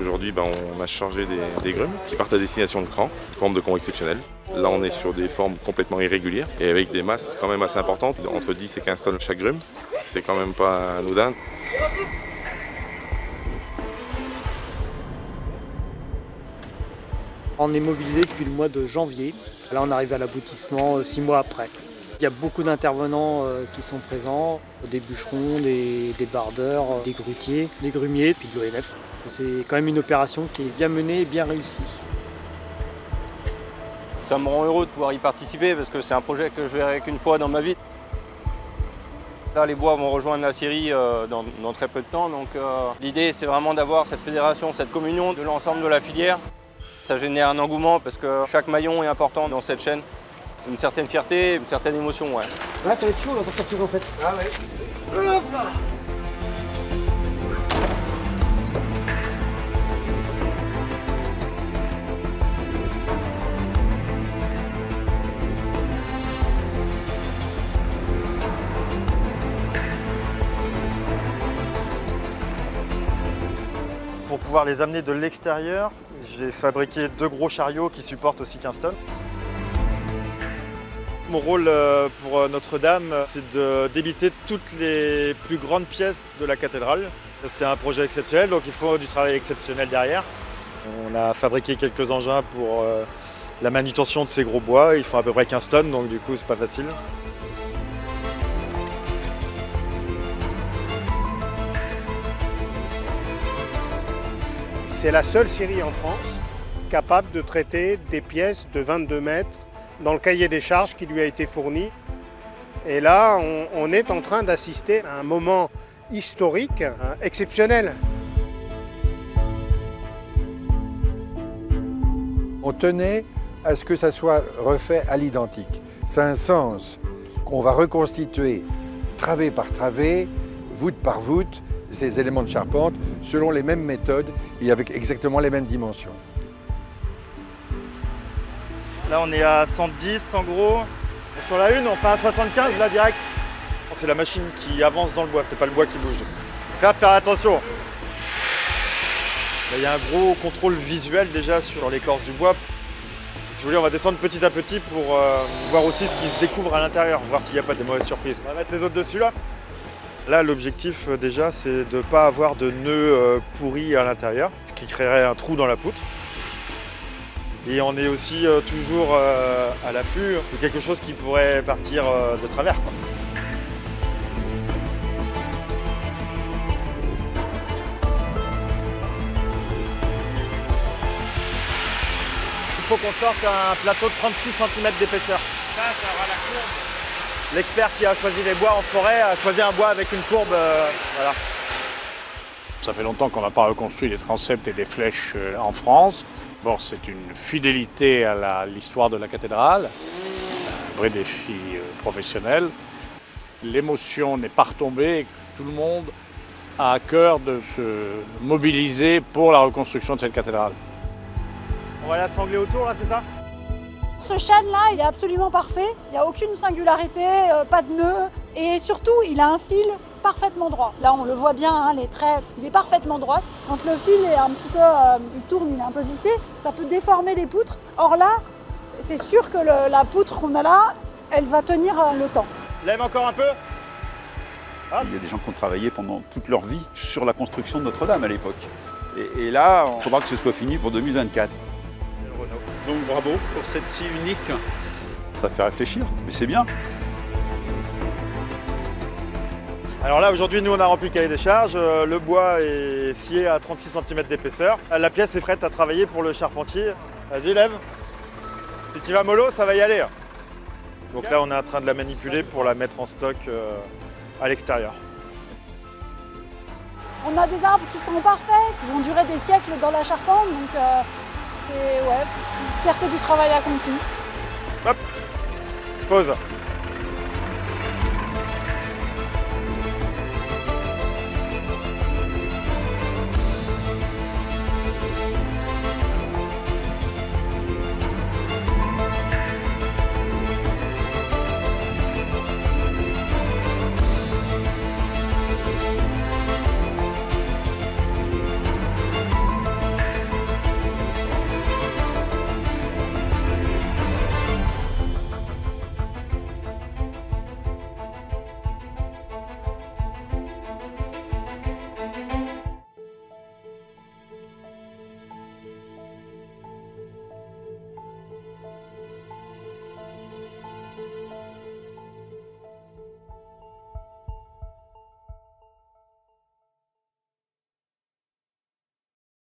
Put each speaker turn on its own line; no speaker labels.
Aujourd'hui, on a chargé des grumes qui partent à destination de Cran, sous forme de con exceptionnel. Là, on est sur des formes complètement irrégulières et avec des masses quand même assez importantes, entre 10 et 15 tonnes chaque grume. C'est quand même pas anodin.
On est mobilisé depuis le mois de janvier. Là, on arrive à l'aboutissement 6 mois après. Il y a beaucoup d'intervenants qui sont présents, des bûcherons, des bardeurs, des grutiers, des grumiers, puis de l'ONF. C'est quand même une opération qui est bien menée et bien réussie.
Ça me rend heureux de pouvoir y participer parce que c'est un projet que je verrai qu'une fois dans ma vie. Là, les bois vont rejoindre la scierie dans très peu de temps. Donc l'idée, c'est vraiment d'avoir cette fédération, cette communion de l'ensemble de la filière. Ça génère un engouement parce que chaque maillon est important dans cette chaîne. C'est une certaine fierté, une certaine émotion, ouais.
Là, ça va être chaud là, pour sortir en fait.
Ah ouais.
Hop là.
Pour pouvoir les amener de l'extérieur, j'ai fabriqué 2 gros chariots qui supportent aussi 15 tonnes. Mon rôle pour Notre-Dame, c'est de débiter toutes les plus grandes pièces de la cathédrale. C'est un projet exceptionnel, donc il faut du travail exceptionnel derrière. On a fabriqué quelques engins pour la manutention de ces gros bois. Ils font à peu près 15 tonnes, donc du coup, c'est pas facile.
C'est la seule scierie en France capable de traiter des pièces de 22 mètres dans le cahier des charges qui lui a été fourni. Et là, on est en train d'assister à un moment historique exceptionnel.
On tenait à ce que ça soit refait à l'identique. Ça a un sens. On va reconstituer travée par travée, voûte par voûte, ces éléments de charpente selon les mêmes méthodes et avec exactement les mêmes dimensions.
Là, on est à 110 en gros. Sur la une, on fait un 75 là direct. C'est la machine qui avance dans le bois, c'est pas le bois qui bouge. Donc là, faire attention. Là, il y a un gros contrôle visuel déjà sur l'écorce du bois. Si vous voulez, on va descendre petit à petit pour voir aussi ce qui se découvre à l'intérieur, voir s'il n'y a pas de mauvaises surprises. On va mettre les autres dessus là. Là, l'objectif déjà, c'est de ne pas avoir de nœuds pourris à l'intérieur, ce qui créerait un trou dans la poutre. Et on est aussi toujours à l'affût de quelque chose qui pourrait partir de travers, quoi. Il faut qu'on sorte un plateau de 36 cm d'épaisseur. Ça aura la courbe. L'expert qui a choisi les bois en forêt a choisi un bois avec une courbe. Voilà.
Ça fait longtemps qu'on n'a pas reconstruit des transepts et des flèches en France. Bon, c'est une fidélité à l'histoire de la cathédrale. C'est un vrai défi professionnel. L'émotion n'est pas retombée et tout le monde a à cœur de se mobiliser pour la reconstruction de cette cathédrale.
On va l'assembler autour, là, c'est ça ?
Ce chêne-là, il est absolument parfait. Il n'y a aucune singularité, pas de nœud. Et surtout, il a un fil parfaitement droit. Là, on le voit bien, hein, les traits, il est parfaitement droit. Quand le fil est un petit peu, il tourne, il est un peu vissé, ça peut déformer les poutres. Or là, c'est sûr que la poutre qu'on a là, elle va tenir le temps.
Lève encore un peu.
Ah. Il y a des gens qui ont travaillé pendant toute leur vie sur la construction de Notre-Dame à l'époque. Et là, il faudra que ce soit fini pour 2024.
Donc bravo pour cette scie unique.
Ça fait réfléchir, mais c'est bien.
Alors là, aujourd'hui, nous, on a rempli le cahier des charges. Le bois est scié à 36 cm d'épaisseur. La pièce est prête à travailler pour le charpentier. Vas-y, lève. Si tu vas mollo, ça va y aller. Donc là, on est en train de la manipuler pour la mettre en stock à l'extérieur.
On a des arbres qui sont parfaits, qui vont durer des siècles dans la charpente. Donc c'est une fierté du travail accompli.
Hop. Pause.